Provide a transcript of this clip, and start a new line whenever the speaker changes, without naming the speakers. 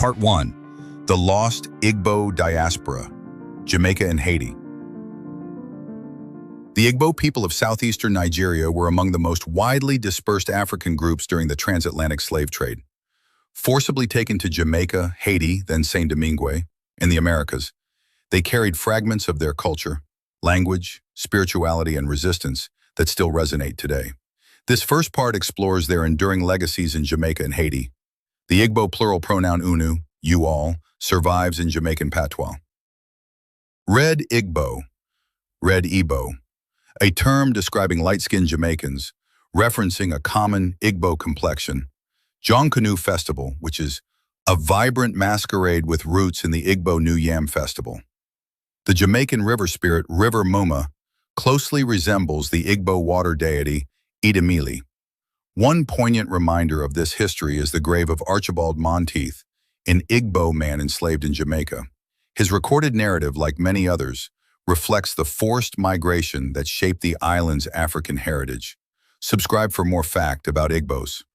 Part 1. The Lost Igbo Diaspora, Jamaica and Haiti. The Igbo people of southeastern Nigeria were among the most widely dispersed African groups during the transatlantic slave trade. Forcibly taken to Jamaica, Haiti, then Saint-Domingue, and the Americas, they carried fragments of their culture, language, spirituality, and resistance that still resonate today. This first part explores their enduring legacies in Jamaica and Haiti. The Igbo plural pronoun unu, you all, survives in Jamaican Patois. Red Igbo, red Igbo, a term describing light-skinned Jamaicans, referencing a common Igbo complexion. Jonkonnu Festival, which is a vibrant masquerade with roots in the Igbo New Yam Festival. The Jamaican river spirit, River Muma, closely resembles the Igbo water deity, Idemili. One poignant reminder of this history is the grave of Archibald Monteith, an Igbo man enslaved in Jamaica. His recorded narrative, like many others, reflects the forced migration that shaped the island's African heritage. Subscribe for more fact about Igbos.